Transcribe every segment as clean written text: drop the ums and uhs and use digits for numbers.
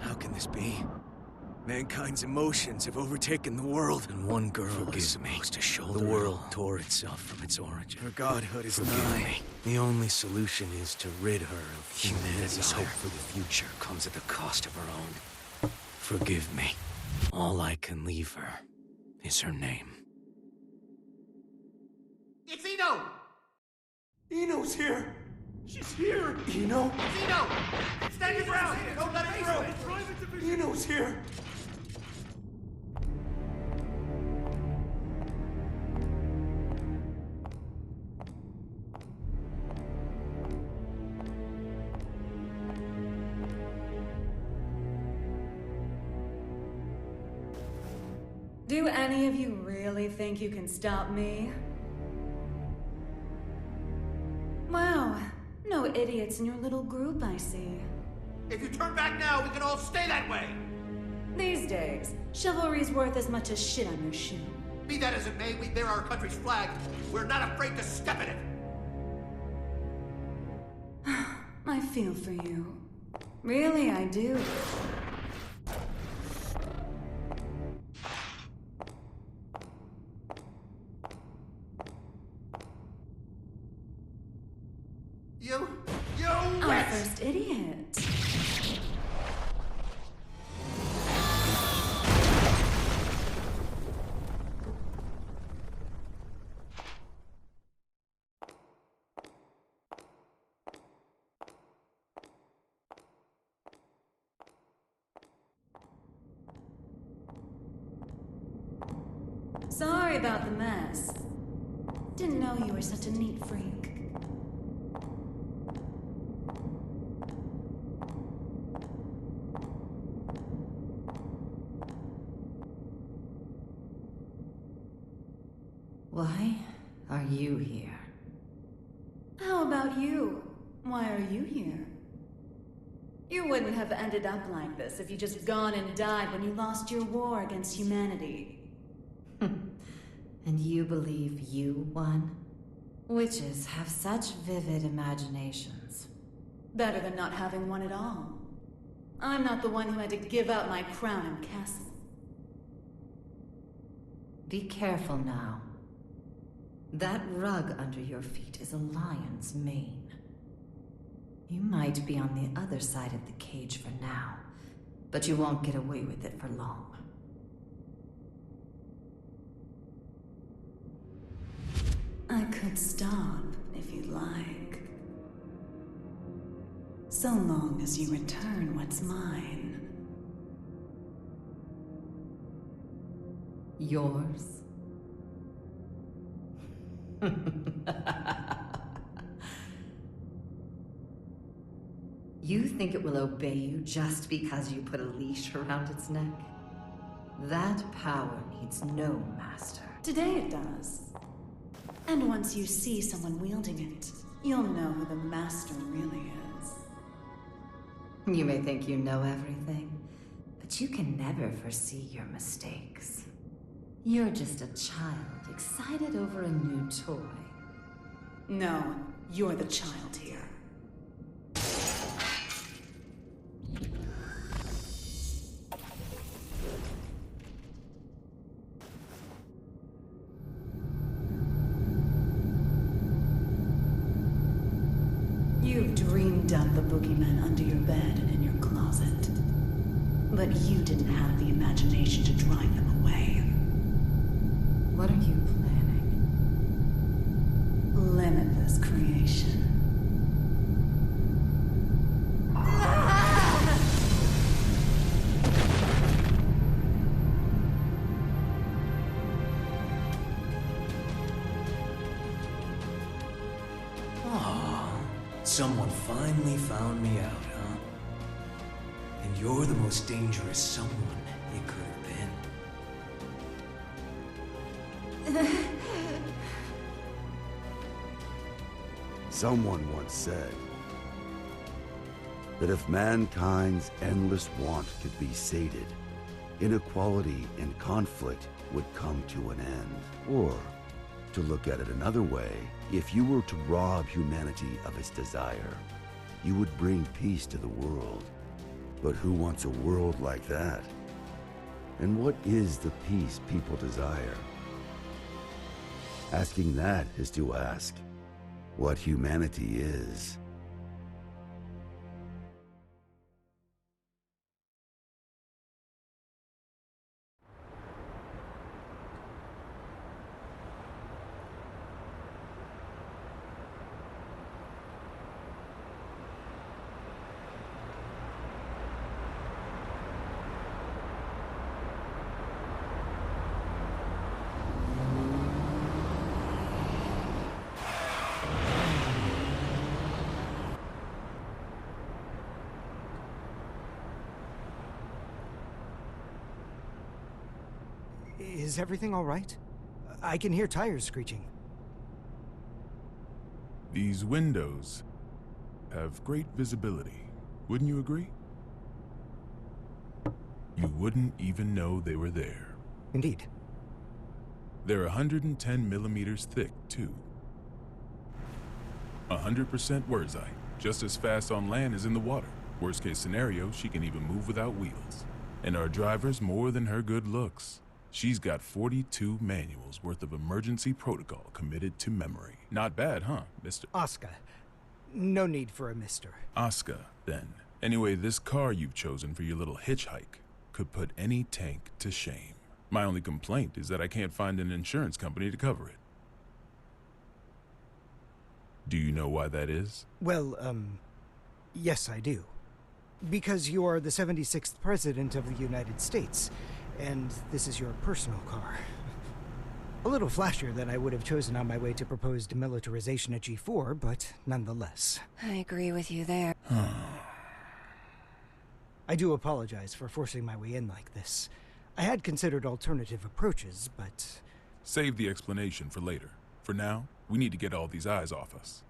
How can this be? Mankind's emotions have overtaken the world, and one girl is supposed to shoulder the world tore itself from its origin. Her godhood is nigh. The only solution is to rid her of humanity's hope for the future comes at the cost of her own. Forgive me. All I can leave her is her name. It's Eno! Eno's here! She's here! Eno? It's Eno! Stand your ground! Don't let it through! Eno's here! Do any of you really think you can stop me? Wow, no idiots in your little group, I see. If you turn back now, we can all stay that way! These days, chivalry's worth as much as shit on your shoe. Be that as it may, we bear our country's flag. We're not afraid to step in it! I feel for you. Really, I do. Our wet! first idiot. Sorry about the mess. Didn't know you were such a neat freak. Why are you here? How about you? Why are you here? You wouldn't have ended up like this if you just gone and died when you lost your war against humanity. And you believe you won? Witches have such vivid imaginations. Better than not having one at all. I'm not the one who had to give up my crown and castle. Be careful now. That rug under your feet is a lion's mane. You might be on the other side of the cage for now, but you won't get away with it for long. I could stop if you'd like. So long as you return what's mine. Yours? You think it will obey you just because you put a leash around its neck? That power needs no master. Today it does. And once you see someone wielding it, you'll know who the master really is. You may think you know everything, but you can never foresee your mistakes. You're just a child excited over a new toy. No, you're the child here. You've dreamed up the boogeyman under your bed and in your closet. But you didn't have the imagination to drive them away. What are you planning? Limitless creation. Someone finally found me out, huh? And you're the most dangerous someone it could have been. Someone once said that if mankind's endless want could be sated, inequality and conflict would come to an end. Or, to look at it another way, if you were to rob humanity of its desire, you would bring peace to the world. But who wants a world like that? And what is the peace people desire? Asking that is to ask what humanity is. Is everything all right? I can hear tires screeching. These windows have great visibility. Wouldn't you agree? You wouldn't even know they were there. Indeed. They're 110 millimeters thick, too. 100% Wurtzite, just as fast on land as in the water. Worst case scenario, she can even move without wheels. And our driver's more than her good looks. She's got 42 manuals worth of emergency protocol committed to memory. Not bad, huh, Mr. Asuka. No need for a mister. Asuka, then. Anyway, this car you've chosen for your little hitchhike could put any tank to shame. My only complaint is that I can't find an insurance company to cover it. Do you know why that is? Well, yes I do. Because you are the 76th President of the United States, and this is your personal car. A little flashier than I would have chosen on my way to proposed demilitarization at G4, but nonetheless. I agree with you there. I do apologize for forcing my way in like this. I had considered alternative approaches, but... Save the explanation for later. For now, we need to get all these eyes off us.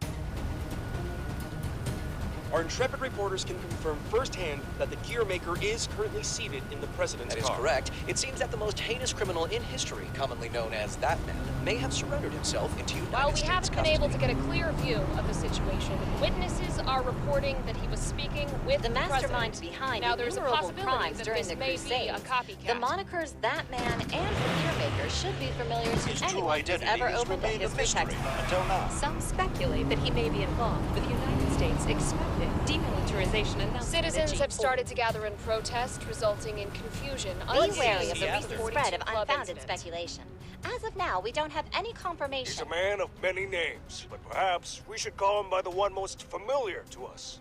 Our intrepid reporters can confirm firsthand that the gear maker is currently seated in the president's car. That is correct. It seems that the most heinous criminal in history, commonly known as that man, may have surrendered himself into United While we States haven't been able to get a clear view of the situation, witnesses are reporting that he was speaking with The mastermind president. behind Now, there's a innumerable possibility crimes that during this the may be a Crusades. copycat. The monikers That Man and the Gear Maker should be familiar to His true anyone who's identity ever has opened a remained a history mystery textbook. until now. Some speculate that he may be involved with the United States expected demilitarization announcement. Citizens have started to gather in protest, resulting in confusion. Be wary of the Yeah. recent spread of unfounded speculation. As of now, we don't have any confirmation. He's a man of many names, but perhaps we should call him by the one most familiar to us.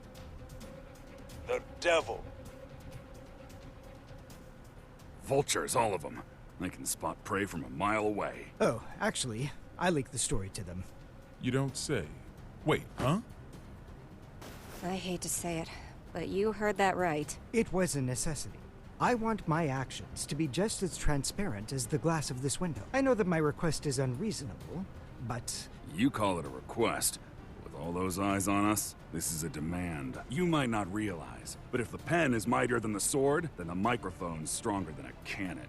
The Devil. Vultures, all of them. They can spot prey from a mile away. Oh, actually, I leaked the story to them. You don't say. Wait, huh? I hate to say it, but you heard that right. It was a necessity. I want my actions to be just as transparent as the glass of this window. I know that my request is unreasonable, but... You call it a request. With all those eyes on us, this is a demand. You might not realize, but if the pen is mightier than the sword, then the microphone's stronger than a cannon.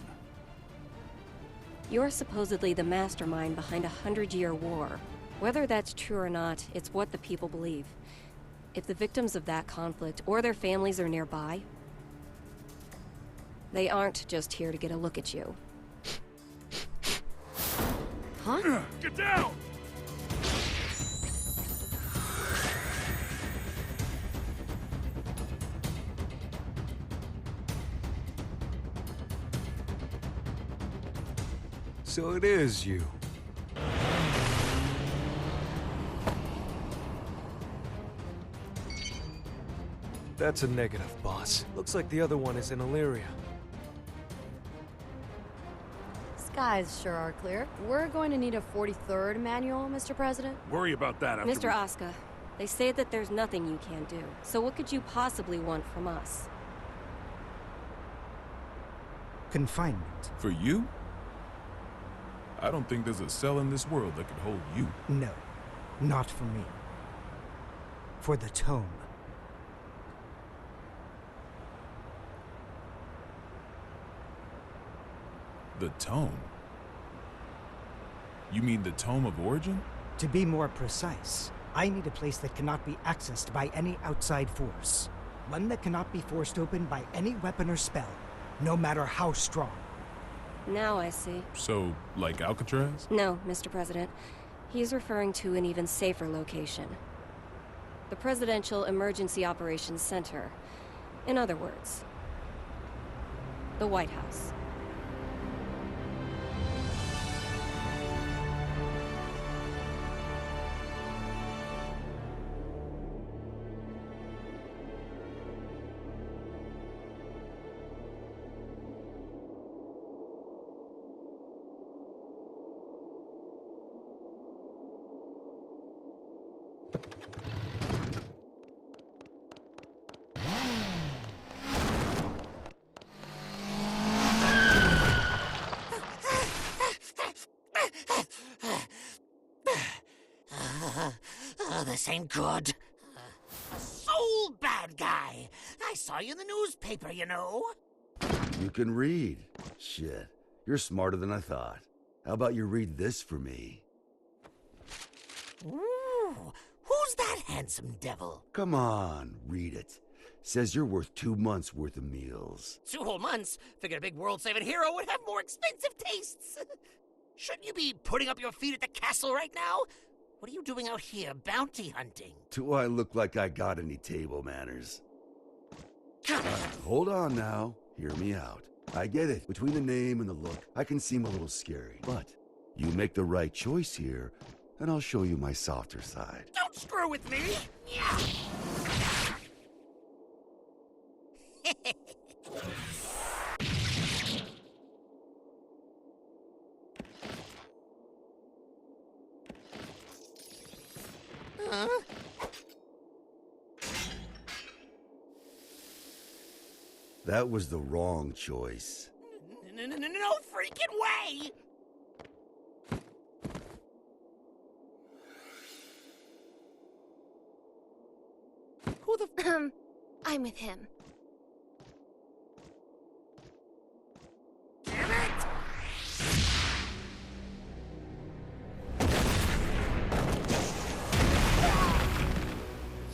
You're supposedly the mastermind behind a 100-year war. Whether that's true or not, it's what the people believe. If the victims of that conflict or their families are nearby, they aren't just here to get a look at you. Huh? Get down! So it is you. That's a negative, boss. Looks like the other one is in Illyria. Skies sure are clear. We're going to need a 43rd manual, Mr. President. Worry about that after Mr. Asuka, they say that there's nothing you can't do. So what could you possibly want from us? Confinement. For you? I don't think there's a cell in this world that could hold you. No, not for me. For the tome. The Tome? You mean the Tome of Origin? To be more precise, I need a place that cannot be accessed by any outside force. One that cannot be forced open by any weapon or spell, no matter how strong. Now I see. So, like Alcatraz? No, Mr. President. He's referring to an even safer location. The Presidential Emergency Operations Center. In other words, the White House. This ain't good. A soul bad guy. I saw you in the newspaper, you know. You can read. Shit, you're smarter than I thought. How about you read this for me? Ooh, who's that handsome devil? Come on, read it. Says you're worth 2 months' worth of meals. 2 whole months? Figured a big world-saving hero would have more expensive tastes. Shouldn't you be putting up your feet at the castle right now? What are you doing out here, bounty hunting? Do I look like I got any table manners? Hold on now. Hear me out. I get it. Between the name and the look, I can seem a little scary. But you make the right choice here, and I'll show you my softer side. Don't screw with me! Yeah. Huh? That was the wrong choice. No freaking way! Who the I'm with him. Damn it!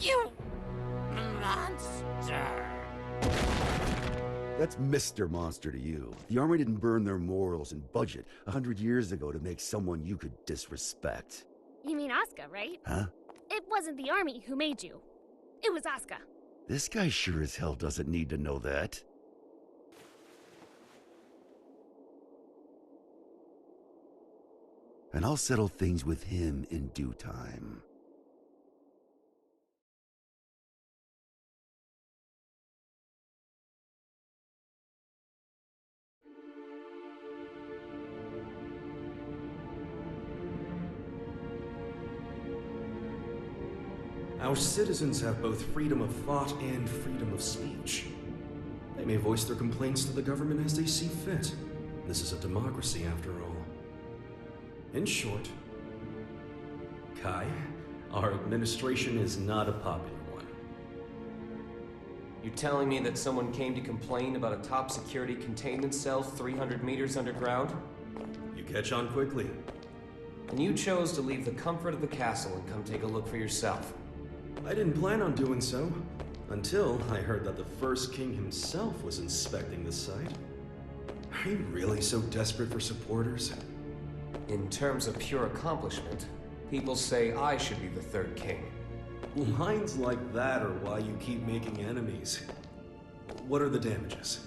You monster! That's Mr. Monster to you. The Army didn't burn their morals and budget 100 years ago to make someone you could disrespect. You mean Asuka, right? Huh? It wasn't the Army who made you. It was Asuka. This guy sure as hell doesn't need to know that. And I'll settle things with him in due time. Our citizens have both freedom of thought and freedom of speech. They may voice their complaints to the government as they see fit. This is a democracy, after all. In short, Kai, our administration is not a popular one. You telling me that someone came to complain about a top security containment cell 300 meters underground? You catch on quickly. And you chose to leave the comfort of the castle and come take a look for yourself. I didn't plan on doing so, until I heard that the first king himself was inspecting the site. Are you really so desperate for supporters? In terms of pure accomplishment, people say I should be the third king. Lines like that are why you keep making enemies. What are the damages?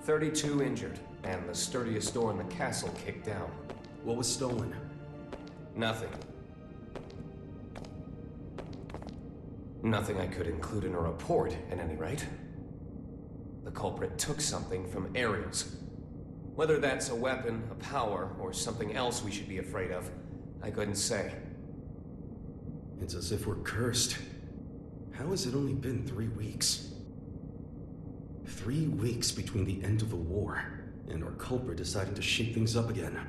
32 injured, and the sturdiest door in the castle kicked down. What was stolen? Nothing. Nothing I could include in a report, at any rate. The culprit took something from Ares. Whether that's a weapon, a power, or something else we should be afraid of, I couldn't say. It's as if we're cursed. How has it only been 3 weeks? 3 weeks between the end of the war and our culprit deciding to shake things up again.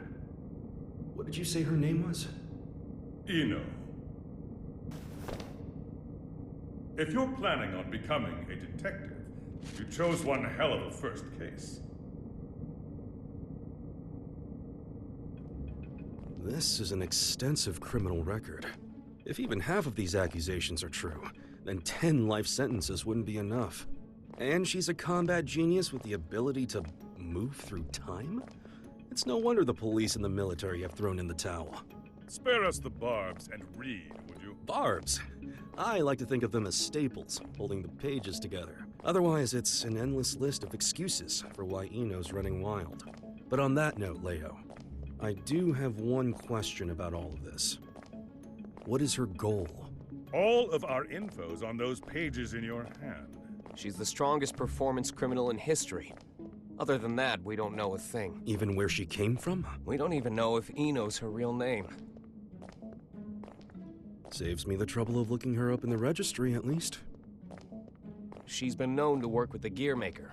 What did you say her name was? Ino. If you're planning on becoming a detective, you chose one hell of a first case. This is an extensive criminal record. If even half of these accusations are true, then 10 life sentences wouldn't be enough. And she's a combat genius with the ability to move through time? It's no wonder the police and the military have thrown in the towel. Spare us the barbs and read, would you? Barbs? I like to think of them as staples, holding the pages together. Otherwise, it's an endless list of excuses for why Eno's running wild. But on that note, Leo, I do have one question about all of this. What is her goal? All of our info's on those pages in your hand. She's the strongest performance criminal in history. Other than that, we don't know a thing. Even where she came from? We don't even know if Eno's her real name. Saves me the trouble of looking her up in the registry, at least. She's been known to work with the Gearmaker.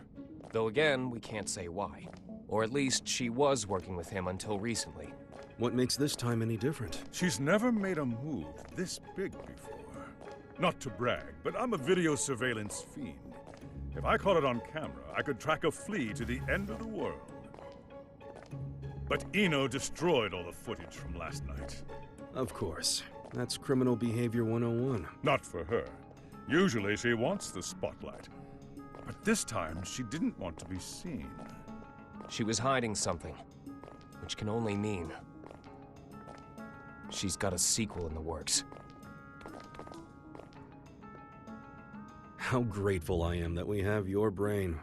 Though again, we can't say why. Or at least she was working with him until recently. What makes this time any different? She's never made a move this big before. Not to brag, but I'm a video surveillance fiend. If I caught it on camera, I could track a flea to the end of the world. But Eno destroyed all the footage from last night. Of course. That's criminal behavior 101. Not for her. Usually she wants the spotlight. But this time, she didn't want to be seen. She was hiding something, which can only mean she's got a sequel in the works. How grateful I am that we have your brain.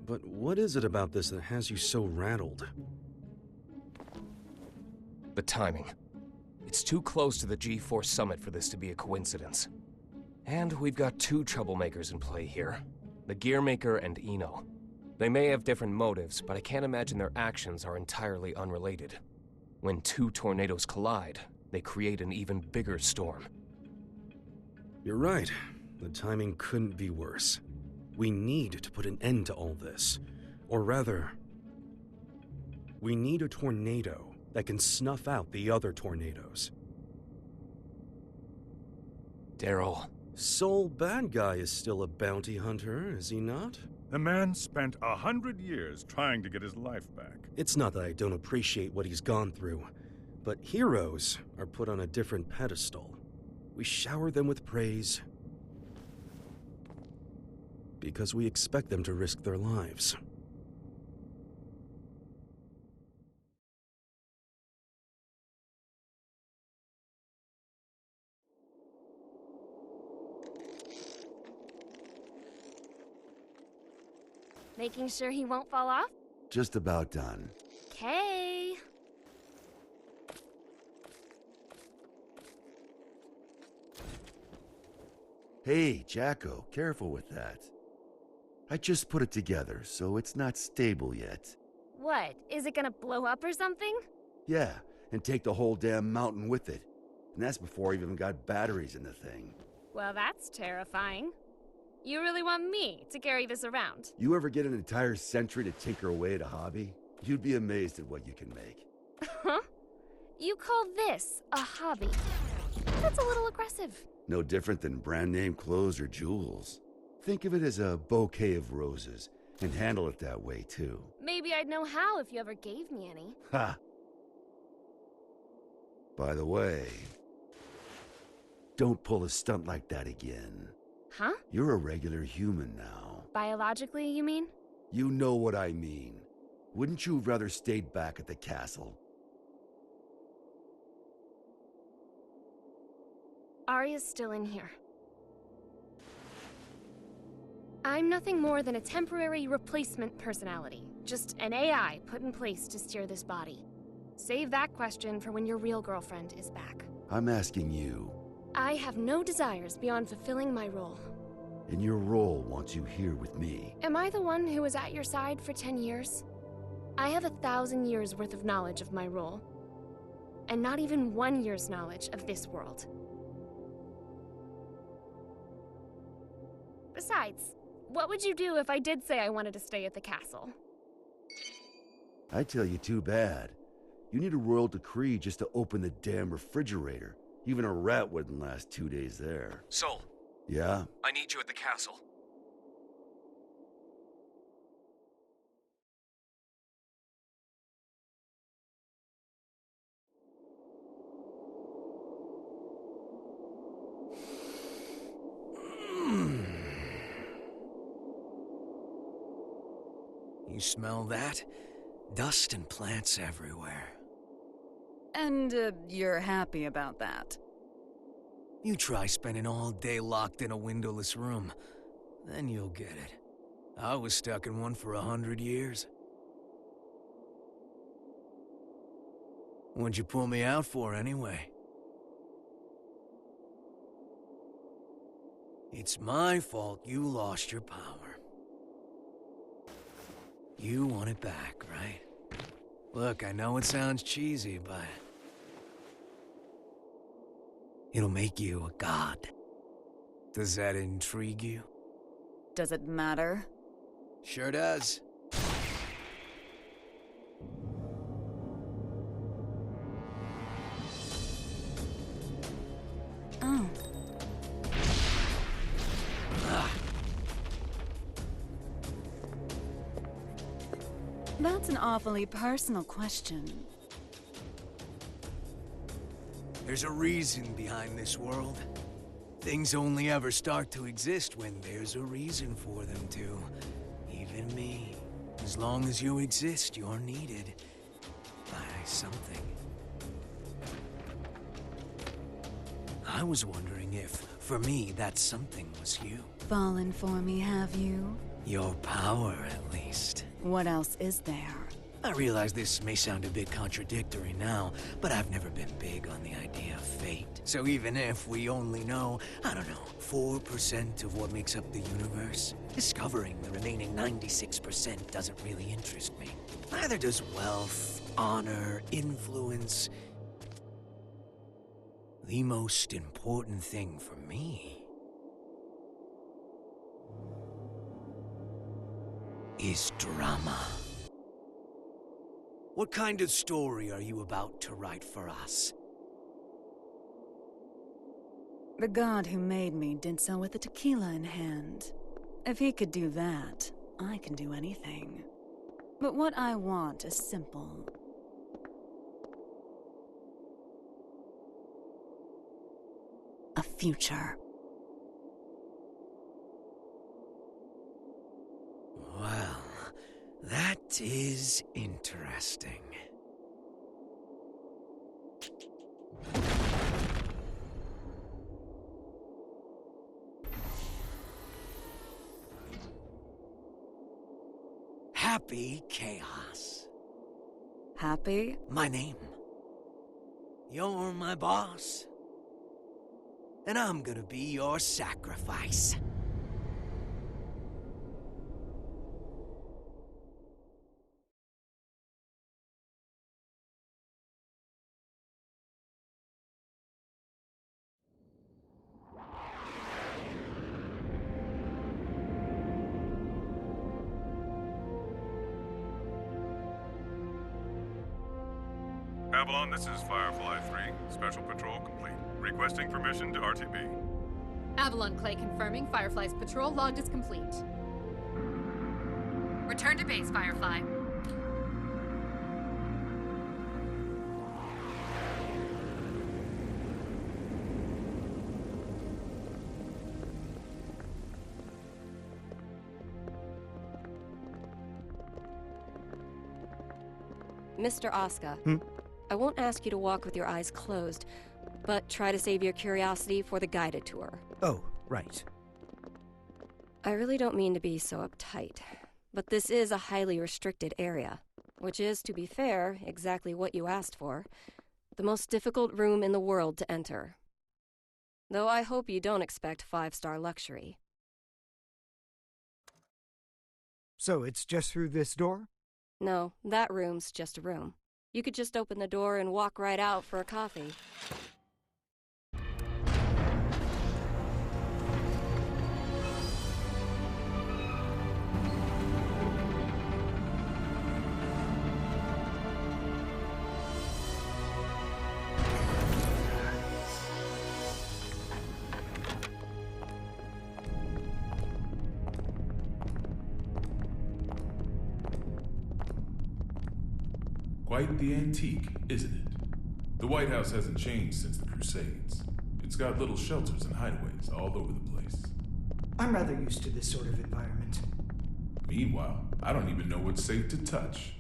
But what is it about this that has you so rattled? The timing. It's too close to the G4 summit for this to be a coincidence. And we've got two troublemakers in play here. The Gearmaker and Eno. They may have different motives, but I can't imagine their actions are entirely unrelated. When two tornadoes collide, they create an even bigger storm. You're right. The timing couldn't be worse. We need to put an end to all this. Or rather, we need a tornado that can snuff out the other tornadoes. Daryl. Sole bad guy is still a bounty hunter, is he not? The man spent 100 years trying to get his life back. It's not that I don't appreciate what he's gone through, but heroes are put on a different pedestal. We shower them with praise because we expect them to risk their lives. Making sure he won't fall off? Just about done. Okay. Hey, Jacko, careful with that. I just put it together, so it's not stable yet. What? Is it gonna blow up or something? Yeah, and take the whole damn mountain with it. And that's before I even got batteries in the thing. Well, that's terrifying. You really want me to carry this around? You ever get an entire century to tinker away at a hobby? You'd be amazed at what you can make. Huh? You call this a hobby? That's a little aggressive. No different than brand name clothes or jewels. Think of it as a bouquet of roses, and handle it that way too. Maybe I'd know how if you ever gave me any. Ha! By the way, don't pull a stunt like that again. Huh? You're a regular human now. Biologically, you mean? You know what I mean. Wouldn't you have rather stayed back at the castle? Arya's still in here. I'm nothing more than a temporary replacement personality. Just an AI put in place to steer this body. Save that question for when your real girlfriend is back. I'm asking you. I have no desires beyond fulfilling my role. And your role wants you here with me. Am I the one who was at your side for 10 years? I have 1,000 years worth of knowledge of my role. And not even 1 year's knowledge of this world. Besides, what would you do if I did say I wanted to stay at the castle? I tell you, too bad. You need a royal decree just to open the damn refrigerator. Even a rat wouldn't last 2 days there. Sol, Yeah? I need you at the castle. You smell that? Dust and plants everywhere. And, you're happy about that? You try spending all day locked in a windowless room. Then you'll get it. I was stuck in one for 100 years. What'd you pull me out for, anyway? It's my fault you lost your power. You want it back, right? Look, I know it sounds cheesy, but... it'll make you a god. Does that intrigue you? Does it matter? Sure does. Oh. That's an awfully personal question. There's a reason behind this world. Things only ever start to exist when there's a reason for them to. Even me. As long as you exist, you're needed by something. I was wondering if, for me, that something was you. Fallen for me, have you? Your power, at least. What else is there? I realize this may sound a bit contradictory now, but I've never been big on the idea of fate. So even if we only know, I don't know, 4% of what makes up the universe, discovering the remaining 96% doesn't really interest me. Neither does wealth, honor, influence. The most important thing for me is drama. What kind of story are you about to write for us? The god who made me did so with a tequila in hand. If he could do that, I can do anything. But what I want is simple. A future. Well, that is interesting. Happy Chaos. Happy? My name. You're my boss. And I'm gonna be your sacrifice. Avalon, this is Firefly 3. Special patrol complete. Requesting permission to RTB. Avalon Clay confirming Firefly's patrol logged is complete. Return to base, Firefly. Mr. Asuka, I won't ask you to walk with your eyes closed, but try to save your curiosity for the guided tour. Oh, right. I really don't mean to be so uptight, but this is a highly restricted area, which is, to be fair, exactly what you asked for. The most difficult room in the world to enter. Though I hope you don't expect 5-star luxury. So it's just through this door? No, that room's just a room. You could just open the door and walk right out for a coffee. Quite the antique, isn't it? The White House hasn't changed since the Crusades. It's got little shelters and hideaways all over the place. I'm rather used to this sort of environment. Meanwhile, I don't even know what's safe to touch.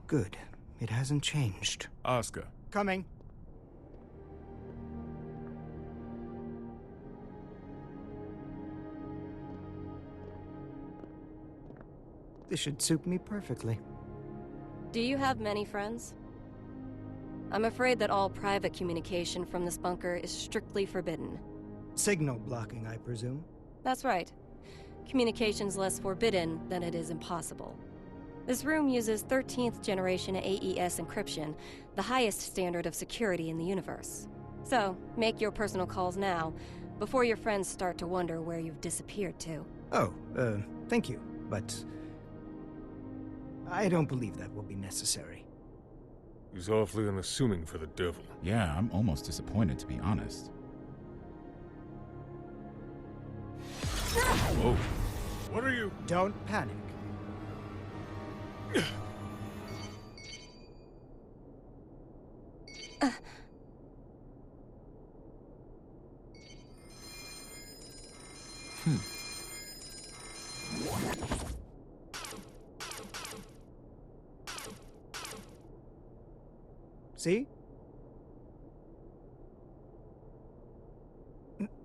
Good. It hasn't changed. Oscar. Coming. This should suit me perfectly. Do you have many friends? I'm afraid that all private communication from this bunker is strictly forbidden. Signal blocking, I presume? That's right. Communication's less forbidden than it is impossible. This room uses 13th generation AES encryption, the highest standard of security in the universe. So, make your personal calls now, before your friends start to wonder where you've disappeared to. Oh, thank you, but I don't believe that will be necessary. He's awfully unassuming for the devil. Yeah, I'm almost disappointed, to be honest. Whoa. What are you? Don't panic. See?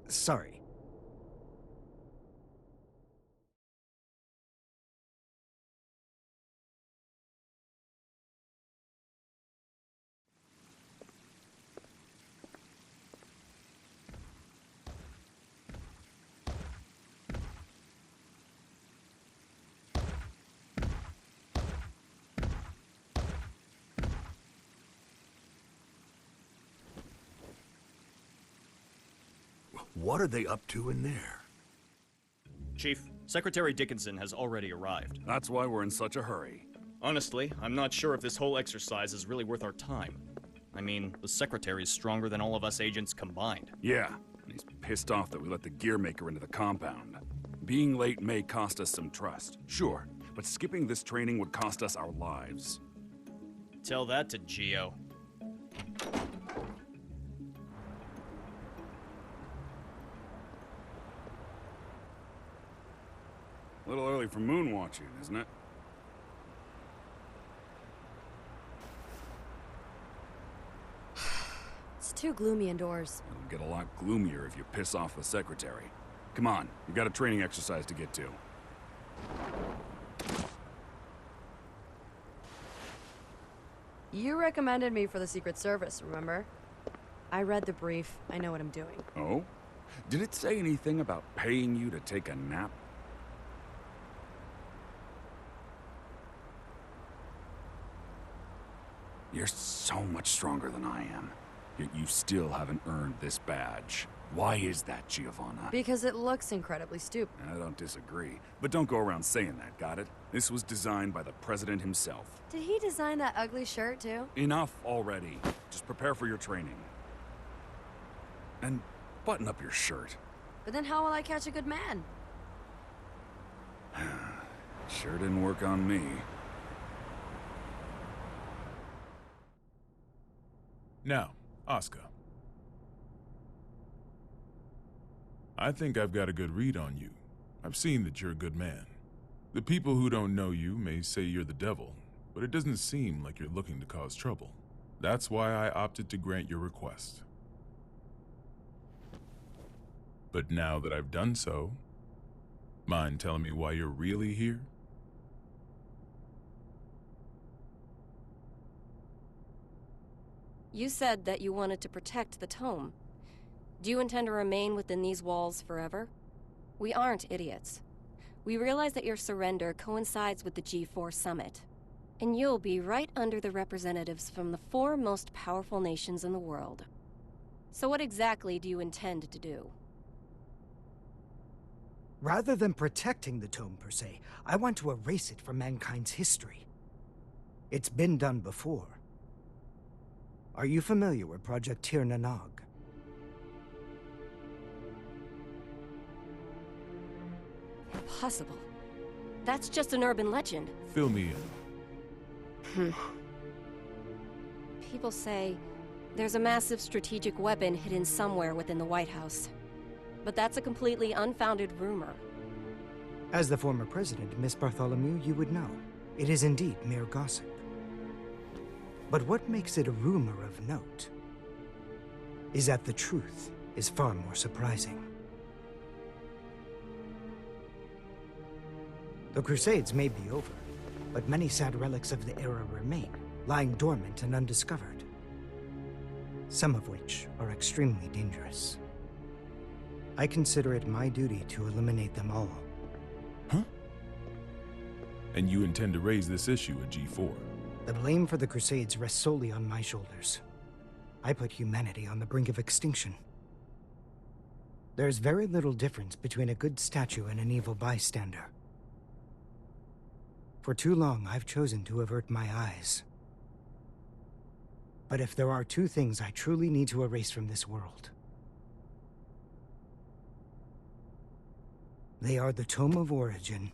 Sorry. What are they up to in there? Chief, Secretary Dickinson has already arrived. That's why we're in such a hurry. Honestly, I'm not sure if this whole exercise is really worth our time. I mean, the Secretary's stronger than all of us agents combined. Yeah, and he's pissed off that we let the Gearmaker into the compound. Being late may cost us some trust, sure, but skipping this training would cost us our lives. Tell that to Geo. A little early for moon watching, isn't it? It's too gloomy indoors. It'll get a lot gloomier if you piss off the Secretary. Come on, you got a training exercise to get to. You recommended me for the Secret Service, remember? I read the brief. I know what I'm doing. Oh? Did it say anything about paying you to take a nap? You're so much stronger than I am, yet you still haven't earned this badge. Why is that, Giovanna? Because it looks incredibly stupid. I don't disagree, but don't go around saying that, got it? This was designed by the President himself. Did he design that ugly shirt, too? Enough already. Just prepare for your training. And button up your shirt. But then how will I catch a good man? Sure didn't work on me. Now, Oscar. I think I've got a good read on you. I've seen that you're a good man. The people who don't know you may say you're the devil, but it doesn't seem like you're looking to cause trouble. That's why I opted to grant your request. But now that I've done so, mind telling me why you're really here? You said that you wanted to protect the tome. Do you intend to remain within these walls forever? We aren't idiots. We realize that your surrender coincides with the G4 summit, and you'll be right under the representatives from the 4 most powerful nations in the world. So what exactly do you intend to do? Rather than protecting the tome per se, I want to erase it from mankind's history. It's been done before. Are you familiar with Project Tir Na Nog? Impossible. That's just an urban legend. Fill me in. People say there's a massive strategic weapon hidden somewhere within the White House. But that's a completely unfounded rumor. As the former president, Miss Bartholomew, you would know. It is indeed mere gossip. But what makes it a rumor of note is that the truth is far more surprising. The Crusades may be over, but many sad relics of the era remain, lying dormant and undiscovered. Some of which are extremely dangerous. I consider it my duty to eliminate them all. Huh? And you intend to raise this issue at G4? The blame for the Crusades rests solely on my shoulders. I put humanity on the brink of extinction. There's very little difference between a good statue and an evil bystander. For too long, I've chosen to avert my eyes. But if there are two things I truly need to erase from this world, they are the Tome of Origin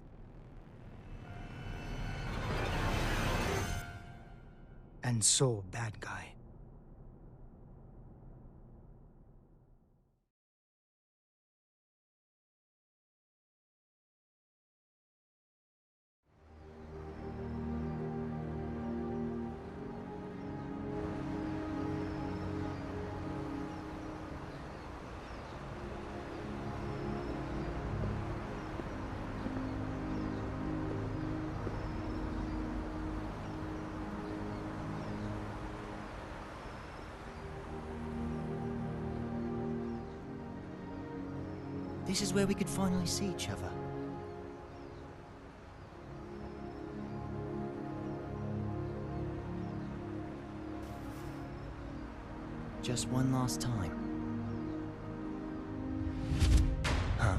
and Soul Bad Guy. This is where we could finally see each other. Just one last time. Huh?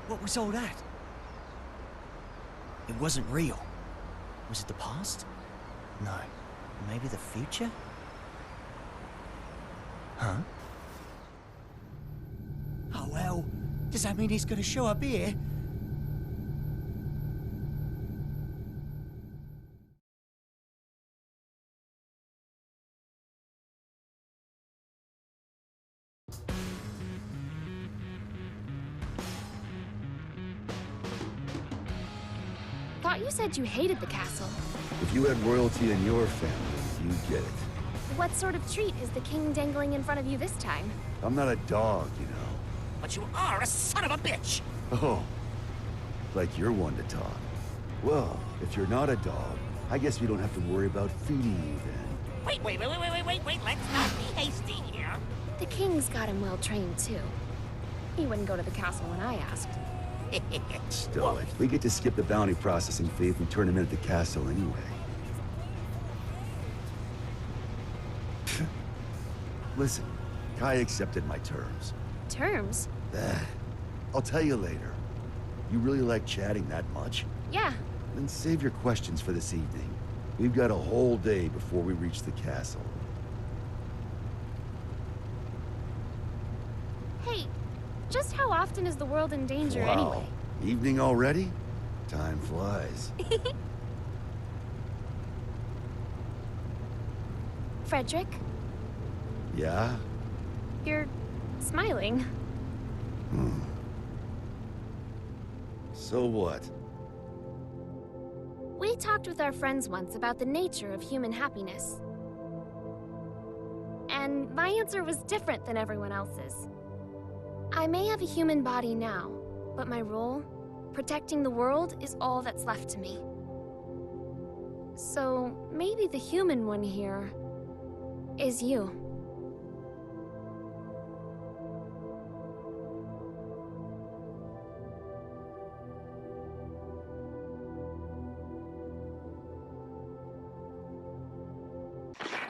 What was all that? It wasn't real. Was it the past? No. Maybe the future? Huh? Oh well, does that mean he's gonna show up here? Thought you said you hated the castle. If you had royalty in your family, you'd get it. What sort of treat is the king dangling in front of you this time? I'm not a dog, you know. But you are a son of a bitch! Oh, like you're one to talk. Well, if you're not a dog, I guess we don't have to worry about feeding you then. Wait, let's not be hasty here. The king's got him well trained too. He wouldn't go to the castle when I asked. Stow it. We get to skip the bounty processing fee if we turn him in at the castle anyway. Listen, Kai accepted my terms. Terms? I'll tell you later. You really like chatting that much? Yeah. Then save your questions for this evening. We've got a whole day before we reach the castle. Hey, just how often is the world in danger anyway? Evening already? Time flies. Frederick? Yeah? You're smiling. So what? We talked with our friends once about the nature of human happiness. And my answer was different than everyone else's. I may have a human body now, but my role, protecting the world, is all that's left to me. So maybe the human one here is you.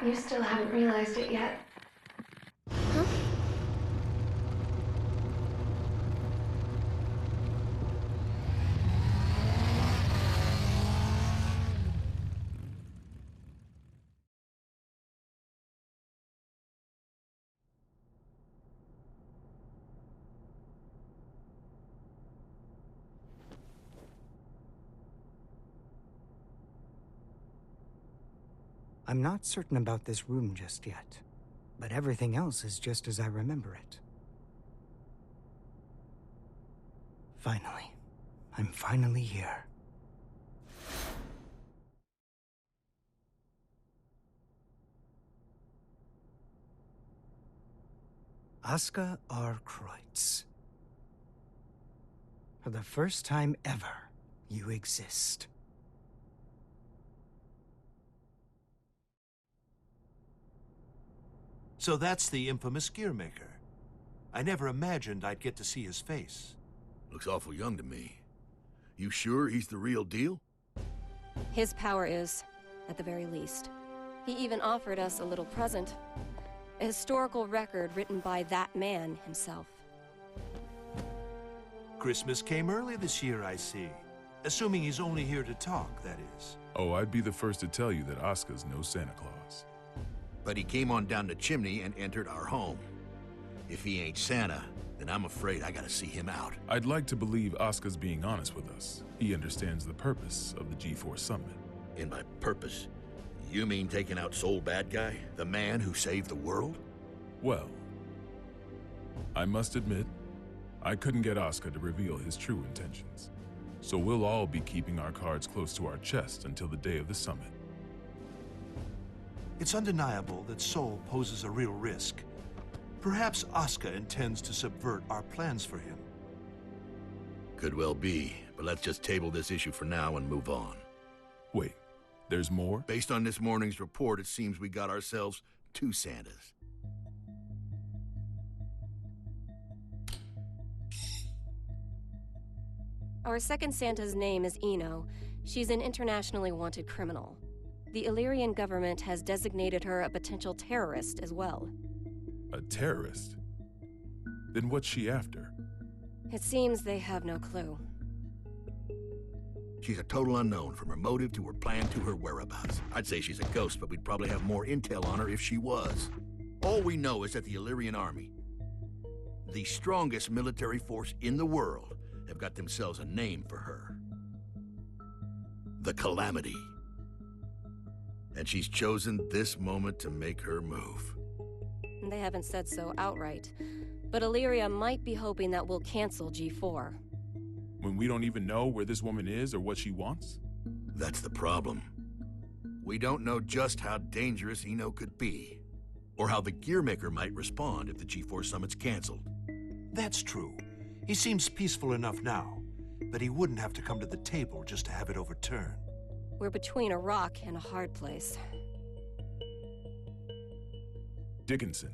You still haven't realized it yet. Huh? I'm not certain about this room just yet, but everything else is just as I remember it. Finally. I'm finally here. Aska R. Kreutz. For the first time ever, you exist. So that's the infamous Gearmaker. I never imagined I'd get to see his face. Looks awful young to me. You sure he's the real deal? His power is, at the very least. He even offered us a little present. A historical record written by that man himself. Christmas came early this year, I see. Assuming he's only here to talk, that is. Oh, I'd be the first to tell you that Oscar's no Santa Claus. But he came on down the chimney and entered our home. If he ain't Santa, then I'm afraid I gotta see him out. I'd like to believe Oscar's being honest with us. He understands the purpose of the G4 Summit. And by purpose, you mean taking out Soul Bad Guy? The man who saved the world? Well, I must admit, I couldn't get Oscar to reveal his true intentions. So we'll all be keeping our cards close to our chest until the day of the summit. It's undeniable that Soul poses a real risk. Perhaps Asuka intends to subvert our plans for him. Could well be, but let's just table this issue for now and move on. Wait, there's more? Based on this morning's report, it seems we got ourselves 2 Santas. Our second Santa's name is Eno. She's an internationally wanted criminal. The Illyrian government has designated her a potential terrorist as well. A terrorist? Then what's she after? It seems they have no clue. She's a total unknown, from her motive to her plan to her whereabouts. I'd say she's a ghost, but we'd probably have more intel on her if she was. All we know is that the Illyrian army, the strongest military force in the world, have got themselves a name for her. The Calamity. And she's chosen this moment to make her move. They haven't said so outright, but Illyria might be hoping that we'll cancel G4. When we don't even know where this woman is or what she wants? That's the problem. We don't know just how dangerous Eno could be, or how the Gearmaker might respond if the G4 Summit's canceled. That's true. He seems peaceful enough now, but he wouldn't have to come to the table just to have it overturned. We're between a rock and a hard place. Dickinson,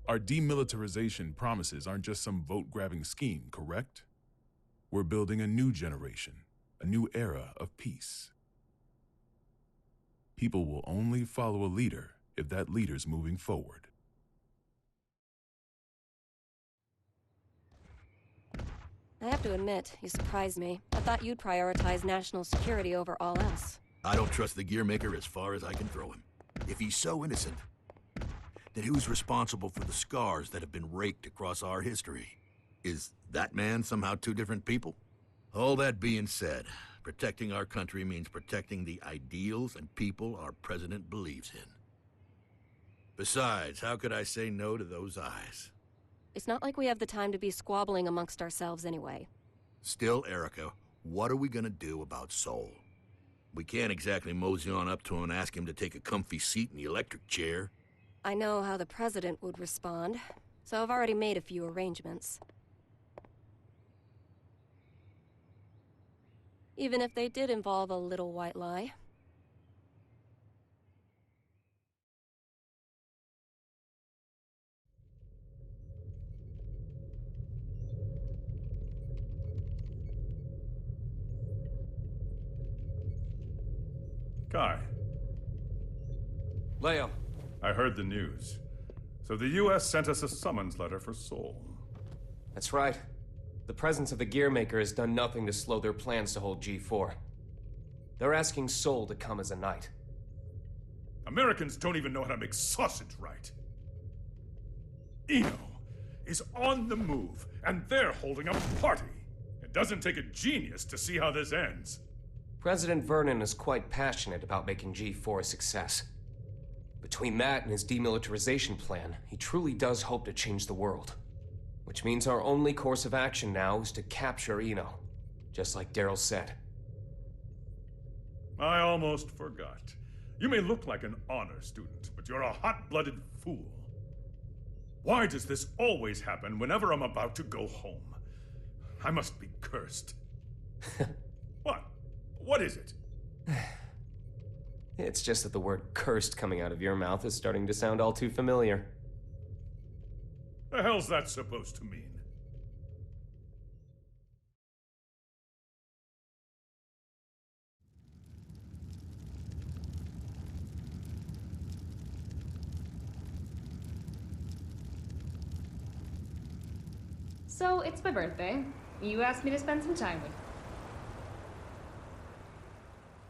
our demilitarization promises aren't just some vote-grabbing scheme, correct? We're building a new generation, a new era of peace. People will only follow a leader if that leader's moving forward. I have to admit, you surprised me. I thought you'd prioritize national security over all else. I don't trust the Gearmaker as far as I can throw him. If he's so innocent, then who's responsible for the scars that have been raked across our history? Is that man somehow 2 different people? All that being said, protecting our country means protecting the ideals and people our president believes in. Besides, how could I say no to those eyes? It's not like we have the time to be squabbling amongst ourselves anyway. Still, Erica, what are we gonna do about Soul? We can't exactly mosey on up to him and ask him to take a comfy seat in the electric chair. I know how the president would respond, so I've already made a few arrangements. Even if they did involve a little white lie. Guy. Leo. I heard the news. So the US sent us a summons letter for Sol. That's right. The presence of the Gearmaker has done nothing to slow their plans to hold G4. They're asking Sol to come as a knight. Americans don't even know how to make sausage right. Eno is on the move, and they're holding a party. It doesn't take a genius to see how this ends. President Vernon is quite passionate about making G4 a success. Between that and his demilitarization plan, he truly does hope to change the world. Which means our only course of action now is to capture Eno, just like Daryl said. I almost forgot. You may look like an honor student, but you're a hot-blooded fool. Why does this always happen whenever I'm about to go home? I must be cursed. What? What is it? It's just that the word cursed coming out of your mouth is starting to sound all too familiar. The hell's that supposed to mean? So, it's my birthday. You asked me to spend some time with you.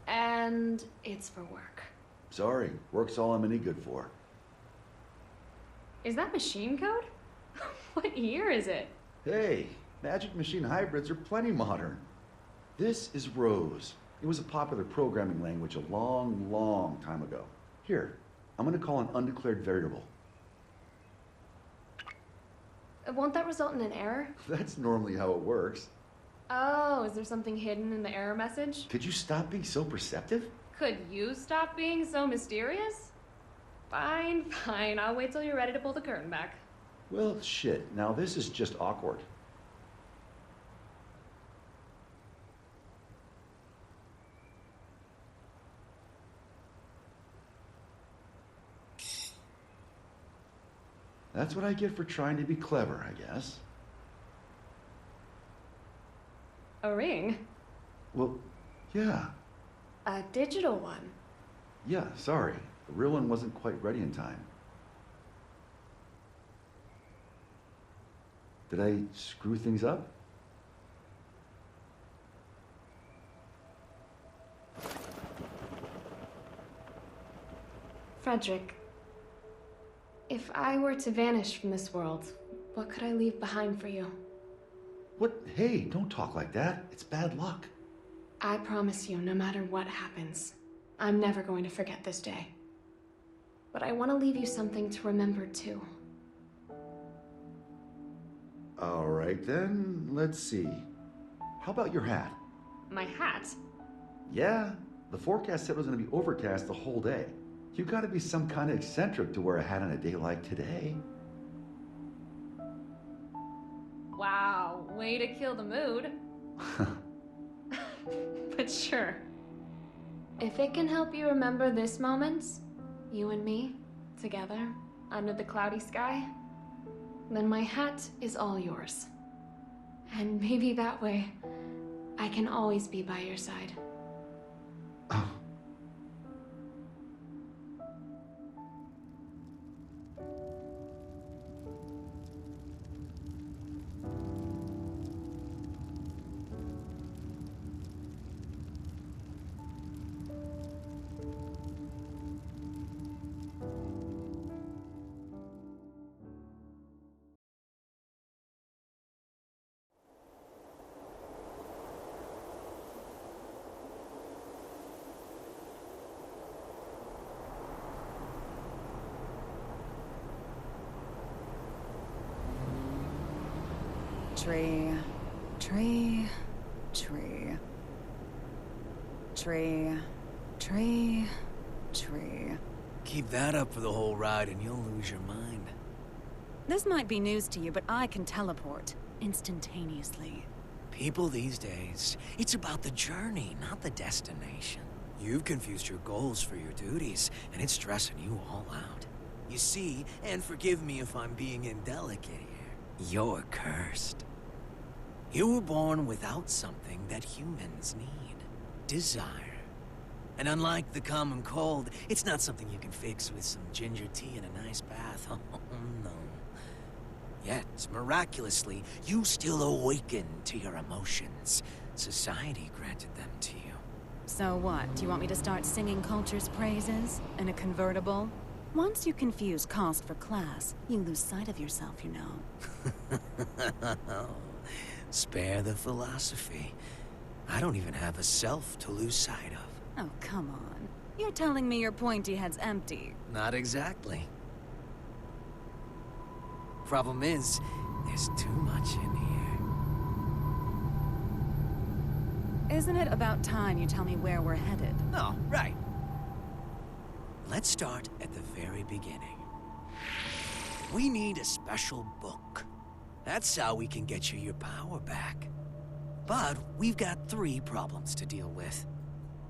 And it's for work. Sorry, work's all I'm any good for. Is that machine code? What year is it? Hey, Magic Machine hybrids are plenty modern. This is Rose. It was a popular programming language a long, long time ago. Here, I'm gonna call an undeclared variable. Won't that result in an error? That's normally how it works. Oh, is there something hidden in the error message? Could you stop being so perceptive? Could you stop being so mysterious? Fine, fine. I'll wait till you're ready to pull the curtain back. Well, shit. Now this is just awkward. That's what I get for trying to be clever, I guess. A ring? Well, yeah. A digital one? Yeah, sorry. The real one wasn't quite ready in time. Did I screw things up? Frederick, if I were to vanish from this world, what could I leave behind for you? What? Hey, don't talk like that. It's bad luck. I promise you, no matter what happens, I'm never going to forget this day. But I want to leave you something to remember too. All right then, let's see. How about your hat? My hat? Yeah, the forecast said it was going to be overcast the whole day. You gotta be some kind of eccentric to wear a hat on a day like today. Wow, way to kill the mood. But sure. If it can help you remember this moment, you and me, together, under the cloudy sky, then my hat is all yours. And maybe that way, I can always be by your side. Tree, tree, tree. Tree, tree, tree. Keep that up for the whole ride and you'll lose your mind. This might be news to you, but I can teleport instantaneously. People these days, it's about the journey, not the destination. You've confused your goals for your duties, and it's stressing you all out. You see, and forgive me if I'm being indelicate here, you're cursed. You were born without something that humans need. Desire. And unlike the common cold, it's not something you can fix with some ginger tea and a nice bath. Oh, no. Yet, miraculously, you still awaken to your emotions. Society granted them to you. So what? Do you want me to start singing culture's praises? In a convertible? Once you confuse cost for class, you lose sight of yourself, you know. Spare the philosophy. I don't even have a self to lose sight of. Oh, come on. You're telling me your pointy head's empty. Not exactly. Problem is, there's too much in here. Isn't it about time you tell me where we're headed? Oh, right. Let's start at the very beginning. We need a special book. That's how we can get you your power back. But we've got 3 problems to deal with.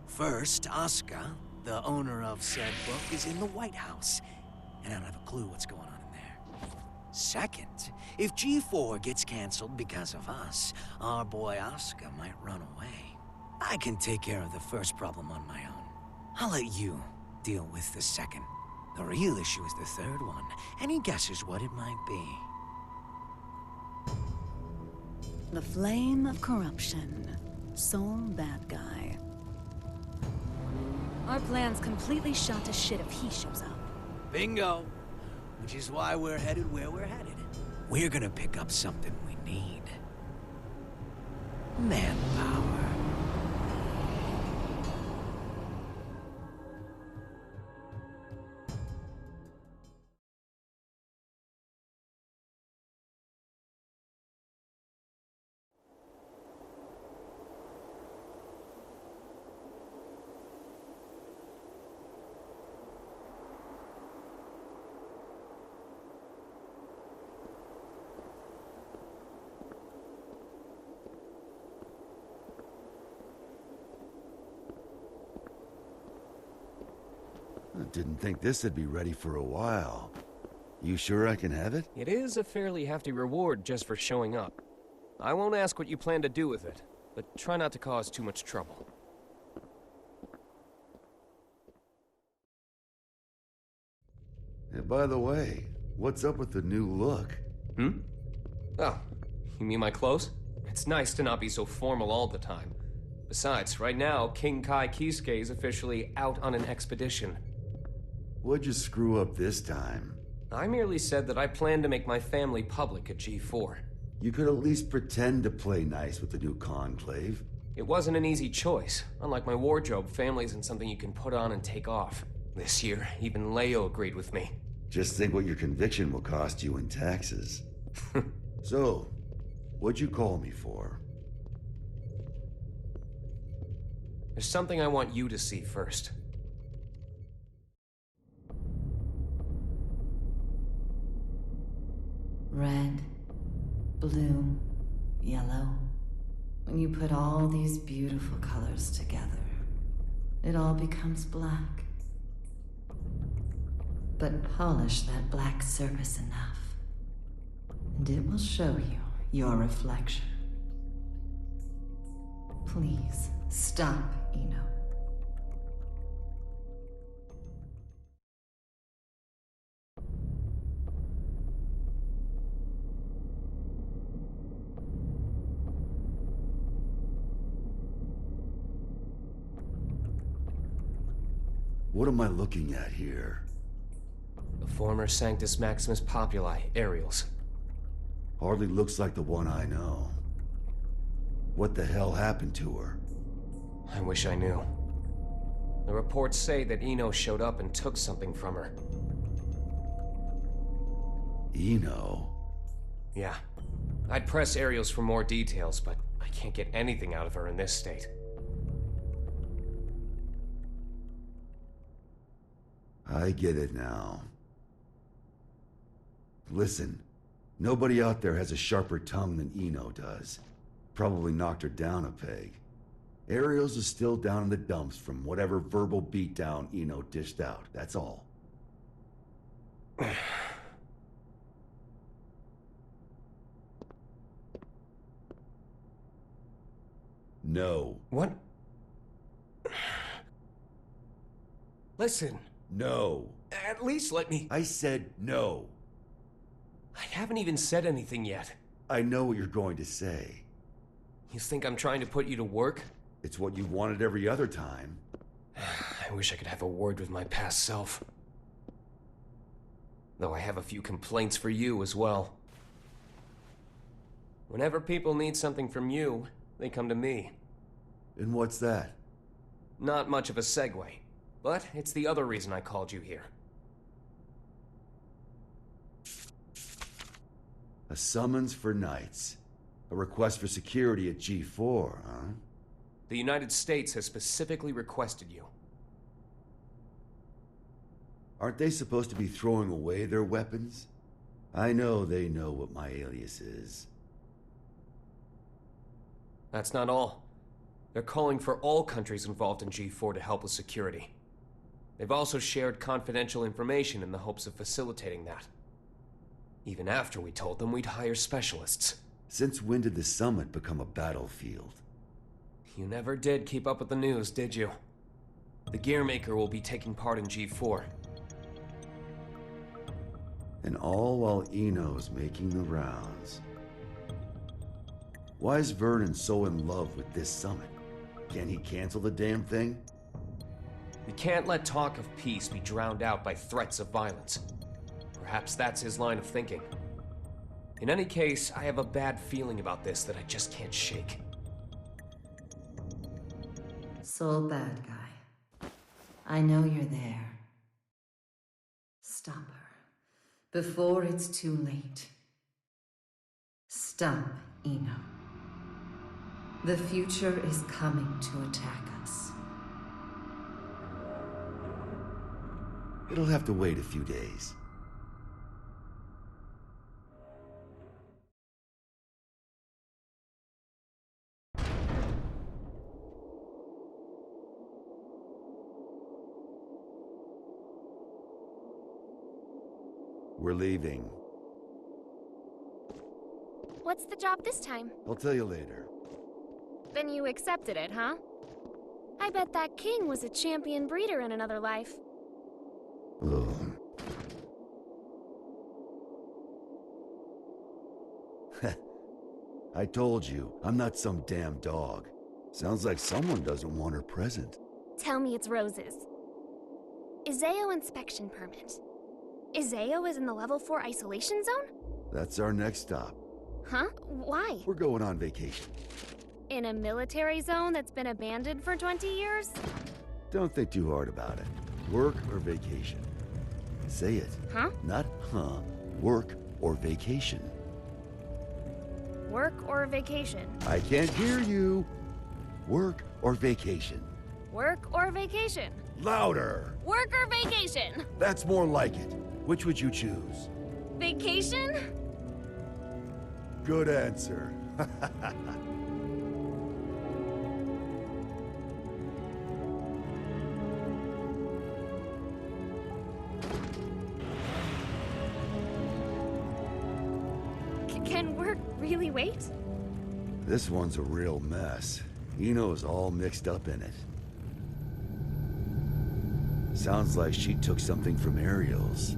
First, Asuka, the owner of said book, is in the White House, and I don't have a clue what's going on in there. Second, if G4 gets canceled because of us, our boy Asuka might run away. I can take care of the first problem on my own. I'll let you deal with the second. The real issue is the third one. Any guesses what it might be? The flame of corruption. Sole bad guy. Our plan's completely shot to shit if he shows up. Bingo! Which is why we're headed where we're headed. We're gonna pick up something we need. Manpower. I didn't think this would be ready for a while. You sure I can have it? It is a fairly hefty reward just for showing up. I won't ask what you plan to do with it, but try not to cause too much trouble. And by the way, what's up with the new look? Oh, you mean my clothes? It's nice to not be so formal all the time. Besides, right now, King Kai Kisuke is officially out on an expedition. What'd you screw up this time? I merely said that I plan to make my family public at G4. You could at least pretend to play nice with the new conclave. It wasn't an easy choice. Unlike my wardrobe, family isn't something you can put on and take off. This year, even Leo agreed with me. Just think what your conviction will cost you in taxes. So, what'd you call me for? There's something I want you to see first. Red, blue, yellow. When you put all these beautiful colors together, it all becomes black. But polish that black surface enough, and it will show you your reflection. Please, stop, Eno. What am I looking at here? The former Sanctus Maximus Populi, Aerials. Hardly looks like the one I know. What the hell happened to her? I wish I knew. The reports say that Eno showed up and took something from her. Eno? Yeah. I'd press Aerials for more details, but I can't get anything out of her in this state. I get it now. Listen, nobody out there has a sharper tongue than Eno does. Probably knocked her down a peg. Aerials is still down in the dumps from whatever verbal beatdown Eno dished out, that's all. No. What? Listen. No. At least let me... I said no. I haven't even said anything yet. I know what you're going to say. You think I'm trying to put you to work? It's what you've wanted every other time. I wish I could have a word with my past self. Though I have a few complaints for you as well. Whenever people need something from you, they come to me. And what's that? Not much of a segue, but it's the other reason I called you here. A summons for Knights. A request for security at G4, huh? The United States has specifically requested you. Aren't they supposed to be throwing away their weapons? I know they know what my alias is. That's not all. They're calling for all countries involved in G4 to help with security. They've also shared confidential information in the hopes of facilitating that. Even after we told them we'd hire specialists. Since when did the summit become a battlefield? You never did keep up with the news, did you? The Gearmaker will be taking part in G4. And all while Eno's making the rounds. Why is Vernon so in love with this summit? Can he cancel the damn thing? We can't let talk of peace be drowned out by threats of violence. Perhaps that's his line of thinking. In any case, I have a bad feeling about this that I just can't shake. Soul bad guy. I know you're there. Stop her. Before it's too late. Stop, Eno. The future is coming to attack us. It'll have to wait a few days. We're leaving. What's the job this time? I'll tell you later. Then you accepted it, huh? I bet that king was a champion breeder in another life. Ugh. I told you, I'm not some damn dog. Sounds like someone doesn't want her present. Tell me it's roses. Izeo inspection permit. Izeo is in the level 4 isolation zone? That's our next stop. Huh? Why? We're going on vacation. In a military zone that's been abandoned for 20 years? Don't think too hard about it. Work or vacation? Say it. Huh? Not huh. Work or vacation. Work or vacation? I can't hear you. Work or vacation? Work or vacation? Louder! Work or vacation? That's more like it. Which would you choose? Vacation? Good answer. Can work really wait? This one's a real mess. Eno's all mixed up in it. Sounds like she took something from Ariel's.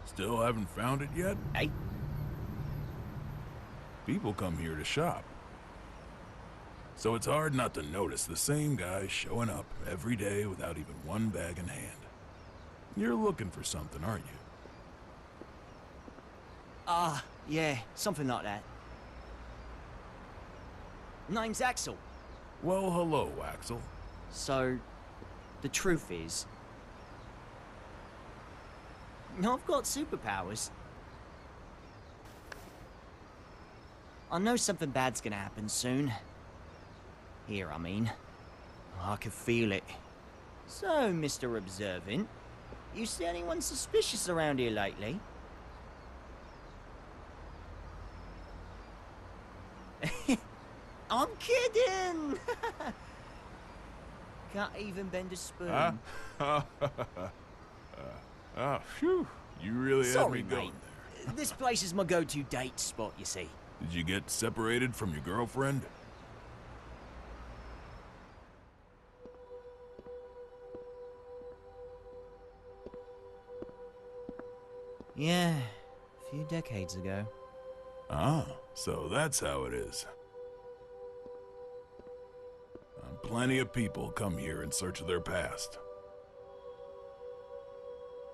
Still haven't found it yet? Hey. People come here to shop. So it's hard not to notice the same guy showing up every day without even one bag in hand. You're looking for something, aren't you? Yeah, something like that. Name's Axel. Well, hello, Axel. So, the truth is, I've got superpowers. I know something bad's gonna happen soon. Here, I mean. I can feel it. So, Mr. Observant, you see anyone suspicious around here lately? I'm kidding! Can't even bend a spoon. Phew. You really had Sorry, me going mate. there. This place is my go-to date spot, you see. Did you get separated from your girlfriend? Yeah, a few decades ago. Ah, so that's how it is. Plenty of people come here in search of their past.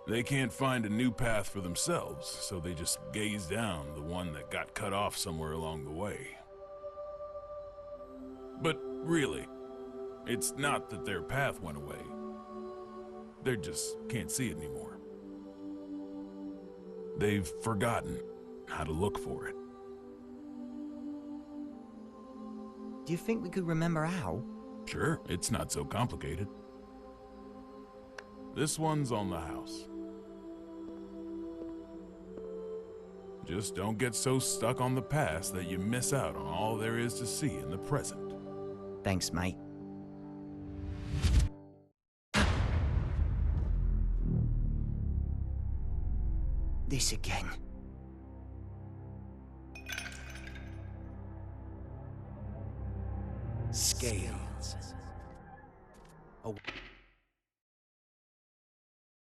They can't find a new path for themselves, so they just gaze down the one that got cut off somewhere along the way. But really, it's not that their path went away. They just can't see it anymore. They've forgotten how to look for it. Do you think we could remember how? Sure, it's not so complicated. This one's on the house. Just don't get so stuck on the past that you miss out on all there is to see in the present. Thanks, mate. This again. Scales. Oh.